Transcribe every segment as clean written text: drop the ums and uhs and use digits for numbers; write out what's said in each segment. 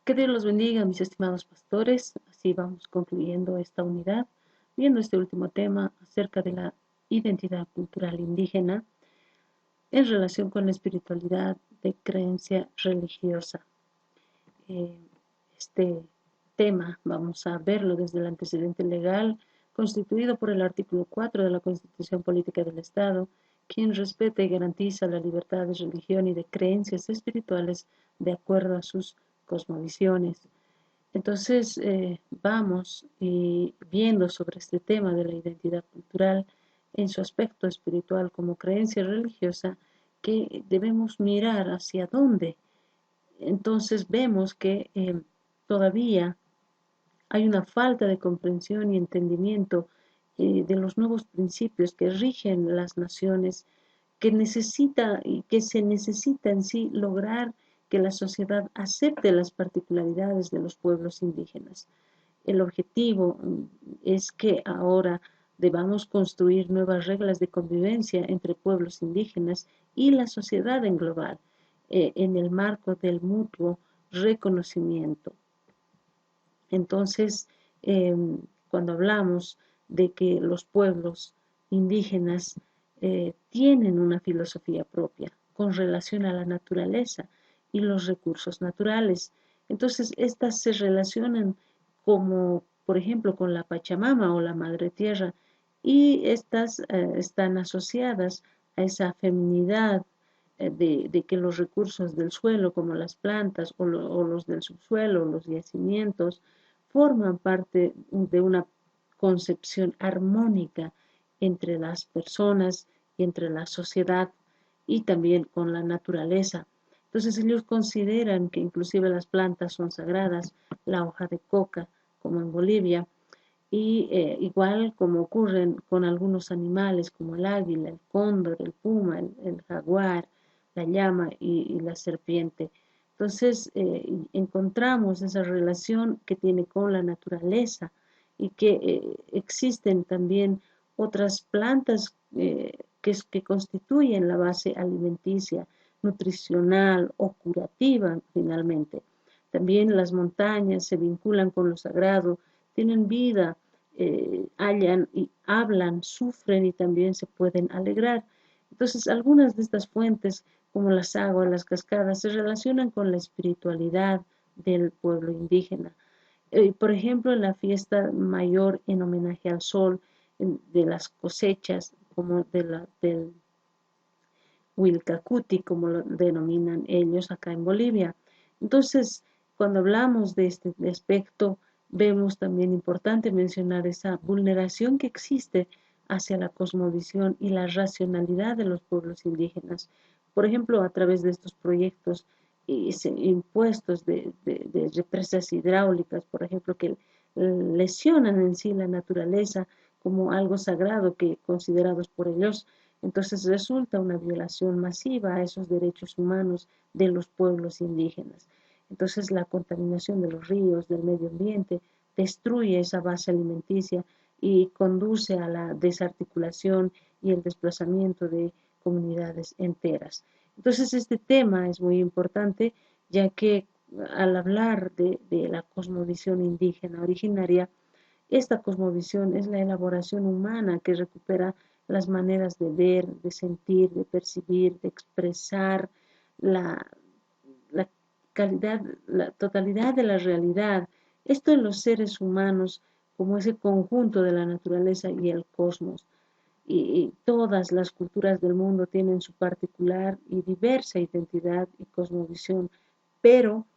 Que Dios los bendiga, mis estimados pastores. Así vamos concluyendo esta unidad, viendo este último tema acerca de la identidad cultural indígena en relación con la espiritualidad de creencia religiosa. Eh, este tema vamos a verlo desde el antecedente legal constituido por el artículo 4 de la Constitución Política del Estado, quien respeta y garantiza la libertad de religión y de creencias espirituales de acuerdo a sus cosmovisiones. Entonces, vamos viendo sobre este tema de la identidad cultural en su aspecto espiritual como creencia religiosa, que debemos mirar hacia dónde. Entonces, vemos que todavía hay una falta de comprensión y entendimiento de los nuevos principios que rigen las naciones, que necesita y que se necesita en sí lograr que la sociedad acepte las particularidades de los pueblos indígenas. El objetivo es que ahora debamos construir nuevas reglas de convivencia entre pueblos indígenas y la sociedad en global, en el marco del mutuo reconocimiento. Entonces, eh, cuando hablamos de que los pueblos indígenas tienen una filosofía propia con relación a la naturaleza y los recursos naturales, entonces estas se relacionan como, por ejemplo, con la Pachamama o la Madre Tierra, y estas están asociadas a esa feminidad de que los recursos del suelo, como las plantas o los del subsuelo, los yacimientos, forman parte de una concepción armónica entre las personas y entre la sociedad y también con la naturaleza. Entonces ellos consideran que inclusive las plantas son sagradas, la hoja de coca, como en Bolivia, y igual como ocurren con algunos animales como el águila, el cóndor, el puma, el jaguar, la llama y la serpiente. Entonces encontramos esa relación que tiene con la naturaleza y que existen también otras plantas que constituyen la base alimenticia, nutricional o curativa finalmente. También las montañas se vinculan con lo sagrado, tienen vida, hallan y hablan, sufren y también se pueden alegrar. Entonces, algunas de estas fuentes, como las aguas, las cascadas, se relacionan con la espiritualidad del pueblo indígena. Por ejemplo, en la fiesta mayor en homenaje al sol, de las cosechas, como del Wilcacuti, como lo denominan ellos acá en Bolivia. Entonces, cuando hablamos de este aspecto, vemos también importante mencionar esa vulneración que existe hacia la cosmovisión y la racionalidad de los pueblos indígenas. Por ejemplo, a través de estos proyectos impuestos de represas hidráulicas, por ejemplo, que lesionan en sí la naturaleza como algo sagrado que considerados por ellos, entonces resulta una violación masiva a esos derechos humanos de los pueblos indígenas. Entonces la contaminación de los ríos, del medio ambiente, destruye esa base alimenticia y conduce a la desarticulación y el desplazamiento de comunidades enteras. Entonces este tema es muy importante, ya que al hablar de la cosmovisión indígena originaria, esta cosmovisión es la elaboración humana que recupera las maneras de ver, de sentir, de percibir, de expresar la, la calidad, la totalidad de la realidad. Esto en los seres humanos como ese conjunto de la naturaleza y el cosmos. Y todas las culturas del mundo tienen su particular y diversa identidad y cosmovisión, pero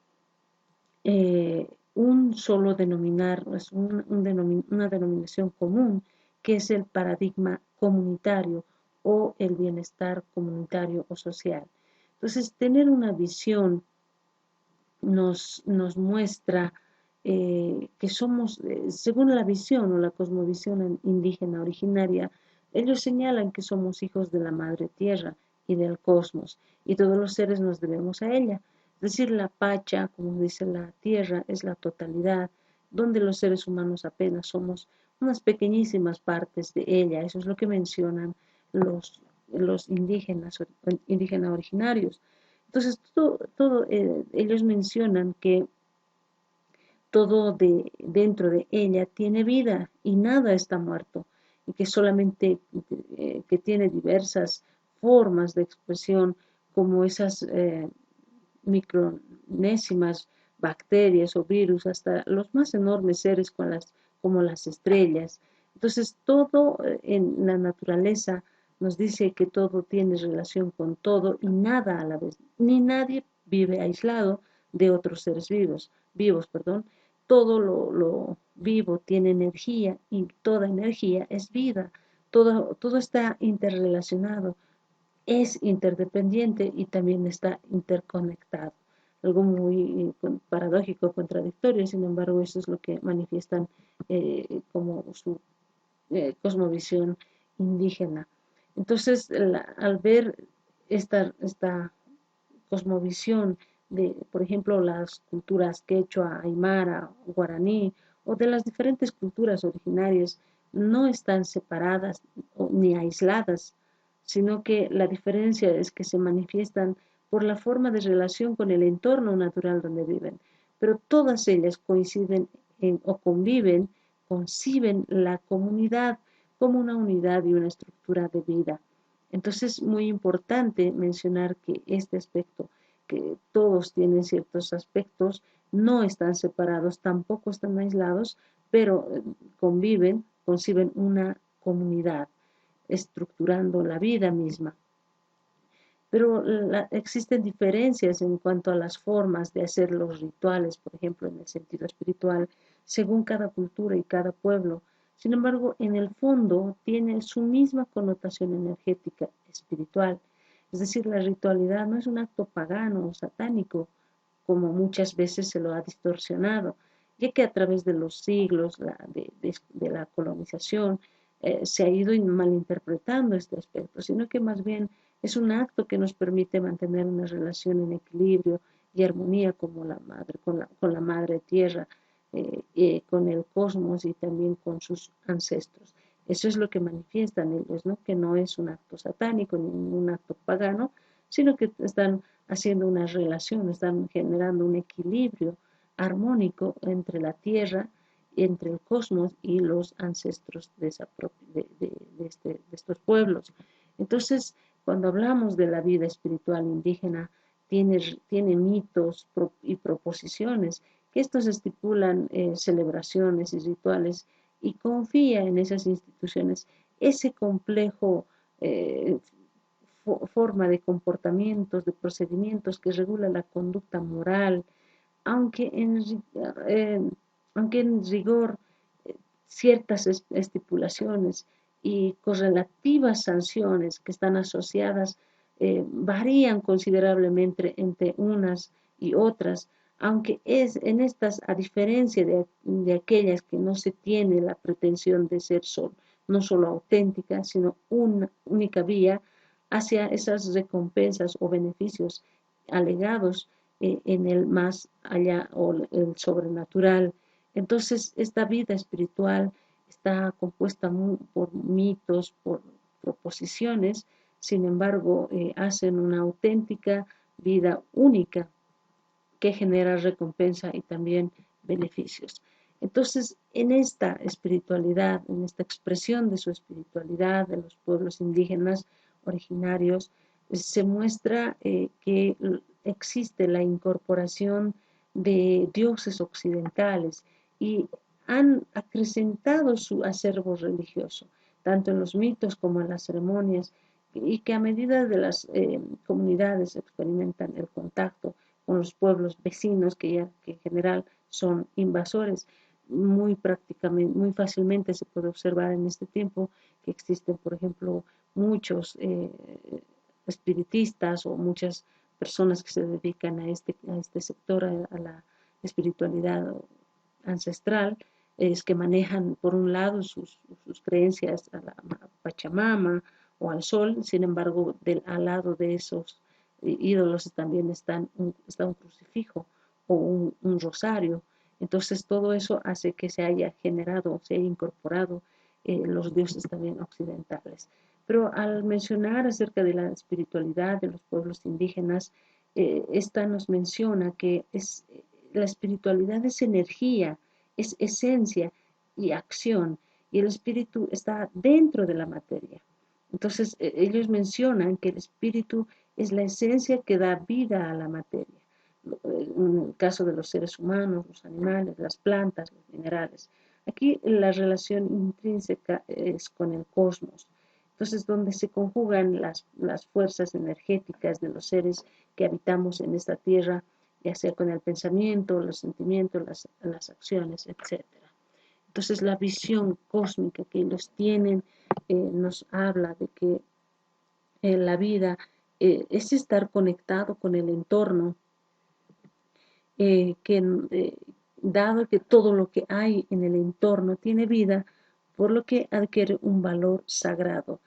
un solo denominar, es una denominación común, que es el paradigma comunitario o el bienestar comunitario o social. Entonces, tener una visión nos muestra que somos, según la visión o la cosmovisión indígena originaria, ellos señalan que somos hijos de la madre tierra y del cosmos, y todos los seres nos debemos a ella. Es decir, la pacha, como dice la tierra, es la totalidad, donde los seres humanos apenas somos unas pequeñísimas partes de ella. Eso es lo que mencionan los indígenas originarios. Entonces, ellos mencionan que todo dentro de ella tiene vida y nada está muerto, y que solamente que tiene diversas formas de expresión, como esas micronésimas bacterias o virus, hasta los más enormes seres como las estrellas. Entonces, todo en la naturaleza nos dice que todo tiene relación con todo y nada a la vez, ni nadie vive aislado de otros seres vivos, perdón. Todo lo vivo tiene energía y toda energía es vida. Todo está interrelacionado, es interdependiente y también está interconectado. Algo muy paradójico, contradictorio, sin embargo, eso es lo que manifiestan como su cosmovisión indígena. Entonces, al ver esta cosmovisión de, por ejemplo, las culturas quechua, aymara, guaraní, o de las diferentes culturas originarias, no están separadas ni aisladas, sino que la diferencia es que se manifiestan por la forma de relación con el entorno natural donde viven. Pero todas ellas coinciden o conviven, conciben la comunidad como una unidad y una estructura de vida. Entonces, es muy importante mencionar que este aspecto, que todos tienen ciertos aspectos, no están separados, tampoco están aislados, pero conciben una comunidad, estructurando la vida misma. Pero existen diferencias en cuanto a las formas de hacer los rituales, por ejemplo, en el sentido espiritual, según cada cultura y cada pueblo. Sin embargo, en el fondo tiene su misma connotación energética espiritual. Es decir, la ritualidad no es un acto pagano o satánico, como muchas veces se lo ha distorsionado, ya que a través de los siglos de la colonización se ha ido malinterpretando este aspecto, sino que más bien es un acto que nos permite mantener una relación en equilibrio y armonía como con la madre tierra, con el cosmos y también con sus ancestros. Eso es lo que manifiestan ellos, ¿no? Que no es un acto satánico ni un acto pagano, sino que están haciendo una relación, están generando un equilibrio armónico entre la tierra, entre el cosmos y los ancestros de estos pueblos. Entonces, cuando hablamos de la vida espiritual indígena, tiene mitos y proposiciones que estos estipulan celebraciones y rituales y confía en esas instituciones ese complejo forma de comportamientos, de procedimientos que regula la conducta moral, aunque eh, aunque en rigor ciertas estipulaciones y correlativas sanciones que están asociadas varían considerablemente entre unas y otras, aunque es en estas, a diferencia de aquellas que no se tiene la pretensión de ser no solo auténtica, sino una única vía hacia esas recompensas o beneficios alegados en el más allá o el sobrenatural. Entonces, esta vida espiritual está compuesta por mitos, por proposiciones, sin embargo, hacen una auténtica vida única que genera recompensa y también beneficios. Entonces, en esta espiritualidad, en esta expresión de su espiritualidad de los pueblos indígenas originarios, se muestra que existe la incorporación de dioses occidentales y han acrecentado su acervo religioso, tanto en los mitos como en las ceremonias, y que a medida de las comunidades experimentan el contacto con los pueblos vecinos que en general son invasores, muy fácilmente se puede observar en este tiempo que existen, por ejemplo, muchos espiritistas o muchas personas que se dedican a este sector, a la espiritualidad ancestral, es que manejan por un lado sus creencias a la Pachamama o al sol, sin embargo, al lado de esos ídolos también está un crucifijo o un rosario. Entonces todo eso hace que se haya generado, se haya incorporado los dioses también occidentales. Pero al mencionar acerca de la espiritualidad de los pueblos indígenas, esta nos menciona que la espiritualidad es energía, es esencia y acción, y el espíritu está dentro de la materia. Entonces, ellos mencionan que el espíritu es la esencia que da vida a la materia. En el caso de los seres humanos, los animales, las plantas, los minerales. Aquí la relación intrínseca es con el cosmos. Entonces, donde se conjugan las fuerzas energéticas de los seres que habitamos en esta tierra, ya sea con el pensamiento, los sentimientos, las acciones, etcétera. Entonces, la visión cósmica que ellos tienen nos habla de que la vida es estar conectado con el entorno, que dado que todo lo que hay en el entorno tiene vida, por lo que adquiere un valor sagrado.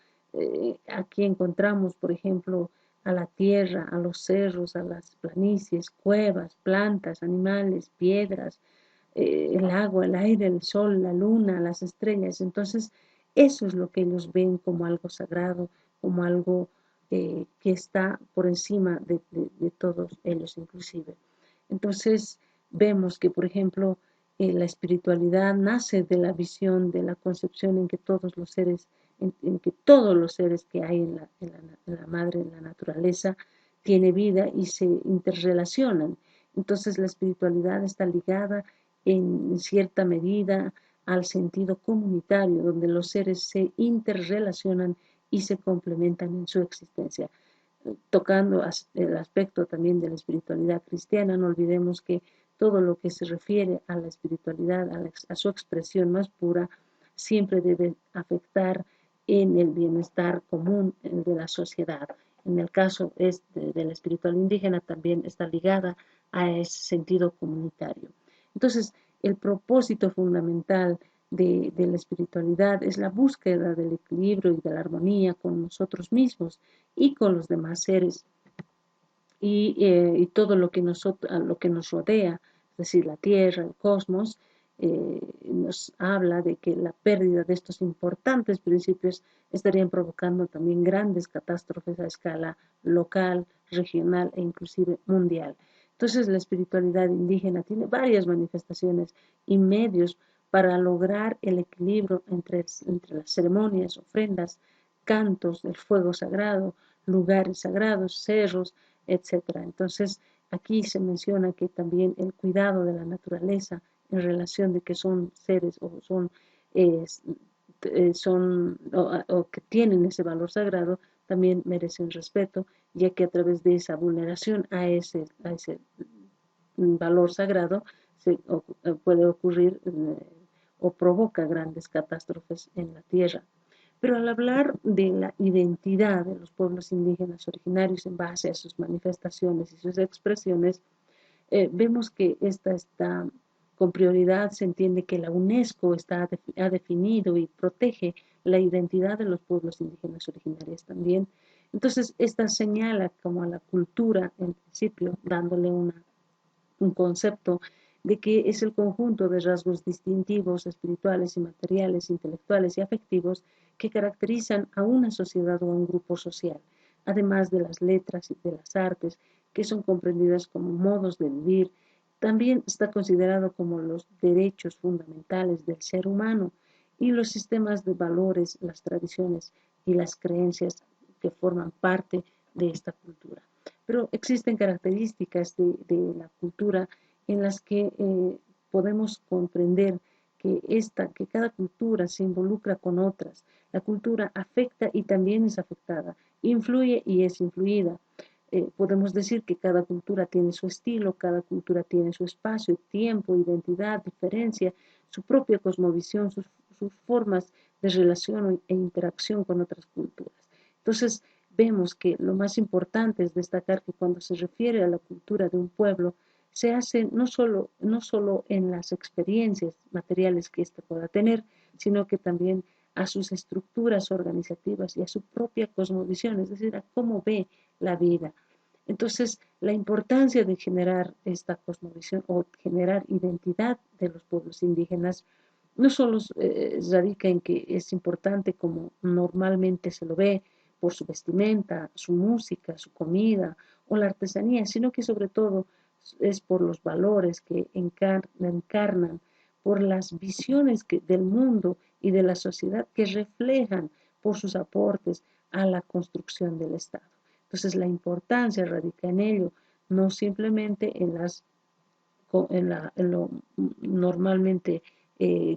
Aquí encontramos, por ejemplo, a la tierra, a los cerros, a las planicies, cuevas, plantas, animales, piedras, el agua, el aire, el sol, la luna, las estrellas. Entonces, eso es lo que ellos ven como algo sagrado, como algo que está por encima de todos ellos inclusive. Entonces, vemos que, por ejemplo, la espiritualidad nace de la visión, de la concepción en que todos los seres, en que todos los seres que hay en la madre, en la naturaleza, tiene vida y se interrelacionan. Entonces, la espiritualidad está ligada en cierta medida al sentido comunitario, donde los seres se interrelacionan y se complementan en su existencia. Tocando el aspecto también de la espiritualidad cristiana, no olvidemos que todo lo que se refiere a la espiritualidad, a su expresión más pura, siempre debe afectar en el bienestar común de la sociedad. En el caso de la espiritualidad indígena también está ligada a ese sentido comunitario. Entonces, el propósito fundamental de la espiritualidad es la búsqueda del equilibrio y de la armonía con nosotros mismos y con los demás seres y todo lo que nos rodea, es decir, la Tierra, el cosmos, nos habla de que la pérdida de estos importantes principios estarían provocando también grandes catástrofes a escala local, regional e inclusive mundial. Entonces, la espiritualidad indígena tiene varias manifestaciones y medios para lograr el equilibrio entre las ceremonias, ofrendas, cantos, el fuego sagrado, lugares sagrados, cerros, etcétera. Entonces, aquí se menciona que también el cuidado de la naturaleza en relación de que son seres eh, o que tienen ese valor sagrado, también merecen respeto, ya que a través de esa vulneración a ese valor sagrado puede ocurrir o provoca grandes catástrofes en la tierra. Pero al hablar de la identidad de los pueblos indígenas originarios en base a sus manifestaciones y sus expresiones, vemos que esta está con prioridad. Se entiende que la UNESCO ha definido y protege la identidad de los pueblos indígenas originarios también. Entonces, esta señala como a la cultura, en principio, dándole un concepto de que es el conjunto de rasgos distintivos, espirituales y materiales, intelectuales y afectivos que caracterizan a una sociedad o a un grupo social, además de las letras y de las artes, que son comprendidas como modos de vivir. También está considerado como los derechos fundamentales del ser humano y los sistemas de valores, las tradiciones y las creencias que forman parte de esta cultura. Pero existen características de la cultura en las que podemos comprender que cada cultura se involucra con otras. La cultura afecta y también es afectada, influye y es influida. Podemos decir que cada cultura tiene su estilo, cada cultura tiene su espacio, tiempo, identidad, diferencia, su propia cosmovisión, sus formas de relación e interacción con otras culturas. Entonces, vemos que lo más importante es destacar que cuando se refiere a la cultura de un pueblo, se hace no solo en las experiencias materiales que éste pueda tener, sino que también a sus estructuras organizativas y a su propia cosmovisión, es decir, a cómo ve la vida. Entonces, la importancia de generar esta cosmovisión o generar identidad de los pueblos indígenas no solo radica en que es importante como normalmente se lo ve por su vestimenta, su música, su comida o la artesanía, sino que sobre todo es por los valores que encarnan, por las visiones del mundo y de la sociedad que reflejan por sus aportes a la construcción del Estado. Entonces, la importancia radica en ello, no simplemente en lo normalmente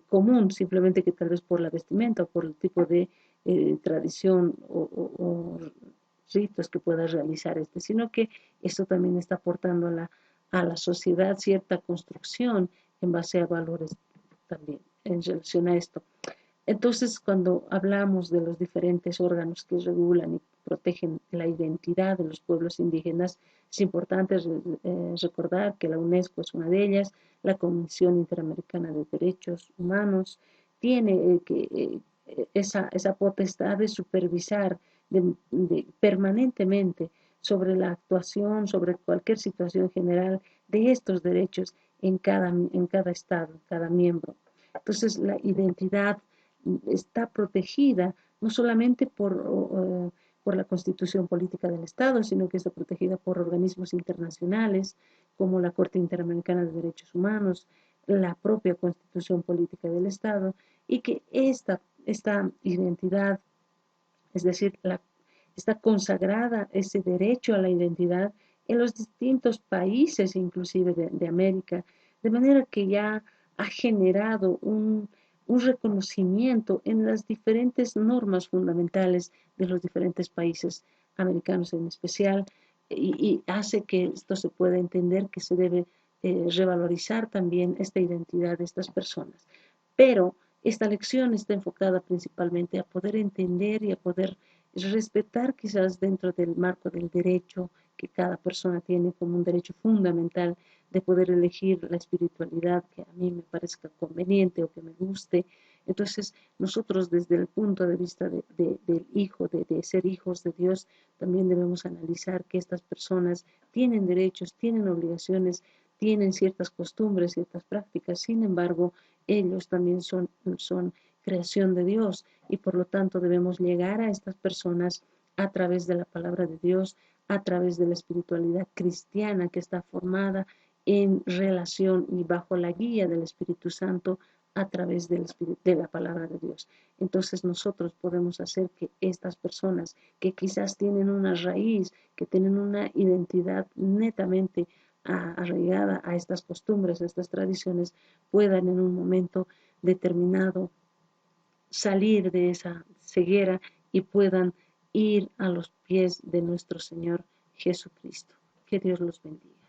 común, simplemente que tal vez por la vestimenta o por el tipo de tradición o ritos que pueda realizar sino que esto también está aportando a la sociedad cierta construcción en base a valores también en relación a esto. Entonces, cuando hablamos de los diferentes órganos que regulan y protegen la identidad de los pueblos indígenas, es importante recordar que la UNESCO es una de ellas, la Comisión Interamericana de Derechos Humanos tiene esa potestad de supervisar permanentemente sobre la actuación, sobre cualquier situación general de estos derechos en cada estado, en cada miembro. Entonces, la identidad está protegida no solamente por la Constitución Política del Estado, sino que está protegida por organismos internacionales como la Corte Interamericana de Derechos Humanos, la propia Constitución Política del Estado, y que esta identidad, es decir, está consagrada ese derecho a la identidad en los distintos países, inclusive de América, de manera que ya ha generado un reconocimiento en las diferentes normas fundamentales de los diferentes países americanos en especial, y hace que esto se pueda entender que se debe revalorizar también esta identidad de estas personas. Pero esta lección está enfocada principalmente a poder entender y a poder respetar quizás dentro del marco del derecho que cada persona tiene como un derecho fundamental de poder elegir la espiritualidad que a mí me parezca conveniente o que me guste. Entonces, nosotros desde el punto de vista del hijo, de ser hijos de Dios, también debemos analizar que estas personas tienen derechos, tienen obligaciones, tienen ciertas costumbres, ciertas prácticas. Sin embargo, ellos también son creación de Dios y por lo tanto debemos llegar a estas personas a través de la palabra de Dios, a través de la espiritualidad cristiana que está formada en relación y bajo la guía del Espíritu Santo a través de la palabra de Dios. Entonces nosotros podemos hacer que estas personas que quizás tienen una raíz, que tienen una identidad netamente arraigada a estas costumbres, a estas tradiciones, puedan en un momento determinado salir de esa ceguera y puedan ir a los pies de nuestro Señor Jesucristo. Que Dios los bendiga.